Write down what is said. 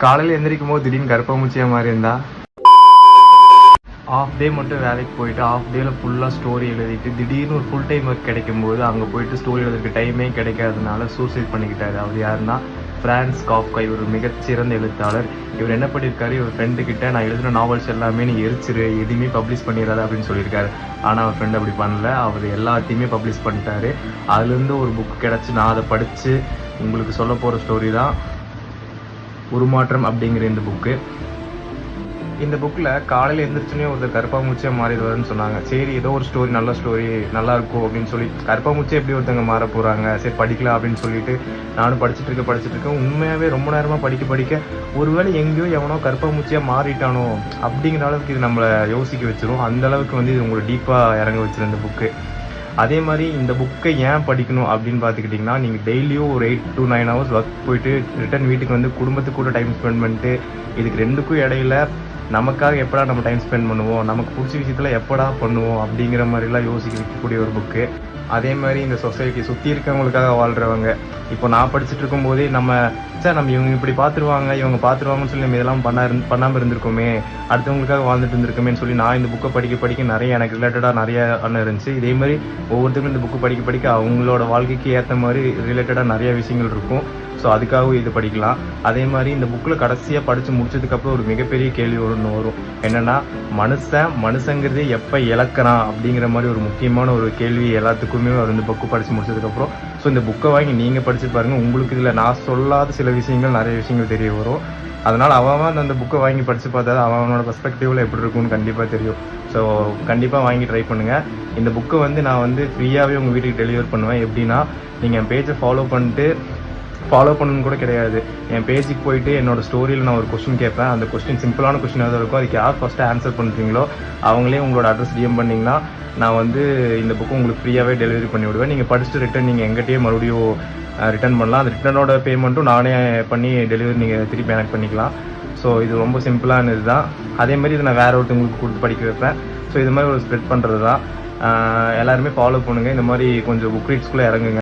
காலையில் எந்திரிக்கும் போது திடீர்னு கருப்பாம்பூச்சியாக மாதிரி இருந்தா, ஆஃப் டே மட்டும் வேலைக்கு போயிட்டு ஆஃப் டேல ஃபுல்லாக ஸ்டோரி எழுதிட்டு திடீர்னு ஒரு ஃபுல் டைம் ஒர்க் கிடைக்கும்போது அங்கே போயிட்டு ஸ்டோரி எழுதுறதுக்கு டைமே கிடைக்காதனால சூசைட் பண்ணிக்கிட்டாரு. அவர் யாருன்னா ஃப்ரான்ஸ் காஃப்கா. இவர் மிகச்சிறந்த எழுத்தாளர். இவர் என்ன பண்ணியிருக்காரு, இவர் ஃப்ரெண்டு கிட்ட நான் எழுதின நாவல்ஸ் எல்லாமே நீ எரிச்சிரு, எதுவுமே பப்ளிஷ் பண்ணிடாத அப்படின்னு சொல்லியிருக்காரு. ஆனால் அவர் ஃப்ரெண்ட் அப்படி பண்ணல, அவர் எல்லாத்தையுமே பப்ளிஷ் பண்ணிட்டாரு. அதுலேருந்து ஒரு புக் கிடச்சி நான் அதை படித்து உங்களுக்கு சொல்ல போகிற ஸ்டோரி தான் உருமாற்றம் அப்படிங்கிற இந்த புக்கு. இந்த புக்கில் காலையில் எழுந்திரிச்சுனே ஒருத்தர் கருப்பாம்பூச்சியாக மாறிடுவாருன்னு சொன்னாங்க. சரி, ஏதோ ஒரு ஸ்டோரி, நல்ல ஸ்டோரி, நல்லா இருக்கும் அப்படின்னு சொல்லி கருப்பாம்பூச்சியாக எப்படி ஒருத்தவங்க மாற போகிறாங்க, சரி படிக்கலாம் அப்படின்னு சொல்லிட்டு நானும் படிச்சுட்டு இருக்கேன். உண்மையாகவே ரொம்ப நேரமாக படிக்க ஒருவேளை எங்கேயோ எவனோ கருப்பாம்பூச்சியாக மாறிட்டானோ அப்படிங்கிற அளவுக்கு இது நம்மளை யோசிக்க வச்சிரும். அந்த அளவுக்கு இது உங்களை டீப்பாக இறங்க வச்சிரும் இந்த புக்கு. அதே மாதிரி இந்த புக்கை ஏன் படிக்கணும் அப்படின்னு பார்த்துக்கிட்டிங்கன்னா, நீங்கள் டெய்லியும் ஒரு 8 to 9 hours ஒர்க் போயிட்டு ரிட்டன் வீட்டுக்கு குடும்பத்துக்கு கூட டைம் ஸ்பெண்ட் பண்ணிட்டு இதுக்கு ரெண்டுக்கும் இடையில நமக்காக எப்படா நம்ம டைம் ஸ்பெண்ட் பண்ணுவோம், நமக்கு பிடிச்ச விஷயத்தில் எப்படா பண்ணுவோம் அப்படிங்கிற மாதிரிலாம் யோசிக்க வைக்கக்கூடிய ஒரு புக்கு. அதே மாதிரி இந்த சொசைட்டி சுற்றி இருக்கவங்களுக்காக வாழ்கிறவங்க, இப்போ நான் படிச்சுட்டு இருக்கும்போதே நம்ம இவங்க இப்படி பார்த்துருவாங்கன்னு சொல்லி நம்ம இதெல்லாம் பண்ணாமல் இருந்திருக்கோமே, அடுத்தவங்களுக்காக வாழ்ந்துட்டு இருந்திருக்கோமேன்னு சொல்லி நான் இந்த புக்கை படிக்க நிறைய எனக்கு ரிலேட்டடாக நிறைய அண்ணன் இருந்துச்சு. இதே மாதிரி ஒவ்வொருத்தருக்கும் இந்த புக்கு படிக்க அவங்களோட வாழ்க்கைக்கு ஏற்ற மாதிரி ரிலேட்டடாக நிறைய விஷயங்கள் இருக்கும். ஸோ அதுக்காகவும் இது படிக்கலாம். அதே மாதிரி இந்த புக்கில் கடைசியாக படித்து முடிச்சதுக்கப்புறம் ஒரு மிகப்பெரிய கேள்வி ஒன்று வரும். என்னென்னா, மனுஷங்கிறதே எப்போ இழக்கிறான் அப்படிங்கிற மாதிரி ஒரு முக்கியமான ஒரு கேள்வி எல்லாத்துக்குமே இந்த புக்கு படித்து முடிச்சதுக்கப்புறம். ஸோ இந்த புக்கை வாங்கி நீங்கள் படித்து பாருங்கள். உங்களுக்கு இதில் நான் சொல்லாத சில விஷயங்கள், நிறைய விஷயங்கள் தெரிய வரும். அதனால் அவன் அந்த புக்கை வாங்கி படித்து பார்த்தா அவனோட பெர்ஸ்பெக்டிவில் எப்படி இருக்கும்னு கண்டிப்பாக தெரியும். ஸோ கண்டிப்பாக வாங்கி ட்ரை பண்ணுங்கள். இந்த புக்கை நான் ஃப்ரீயாகவே உங்கள் வீட்டுக்கு டெலிவர் பண்ணுவேன். எப்படின்னா, நீங்கள் என் பேஜை ஃபாலோ பண்ணணும்னு கூட கிடையாது. என் பேஜுக்கு போயிட்டு என்னோட ஸ்டோரியில் நான் ஒரு கொஸ்டின் கேட்பேன். அந்த கொஸ்டின் சிம்பிளான கொஸ்டினாக தான் இருக்கும். அதுக்கு யார் ஃபஸ்ட்டு ஆன்சர் பண்ணுறீங்களோ அவங்களே உங்களோட அட்ரஸ் டிஎம் பண்ணிங்கன்னா நான் இந்த புக்கு உங்களுக்கு ஃப்ரீயாகவே டெலிவரி பண்ணி விடுவேன். நீங்கள் படிச்சுட்டு ரிட்டன் நீங்கள் எங்கிட்டே மறுபடியும் ரிட்டன் பண்ணலாம். அந்த ரிட்டனோட பேமெண்ட்டும் நானே பண்ணி டெலிவரி நீங்கள் திருப்பி எனக்கு பண்ணிக்கலாம். ஸோ இது ரொம்ப சிம்பிளான இது தான். அதேமாதிரி இதை நான் வேறு ஒருத்தவங்களுக்கு கொடுத்து படிக்க வைப்பேன். ஸோ இது மாதிரி ஒரு ஸ்ப்ரெட் பண்ணுறது தான். எல்லாருமே ஃபாலோ பண்ணுங்கள். இந்த மாதிரி கொஞ்சம் புக் ரீட்ஸ்குள்ளே இறங்குங்க.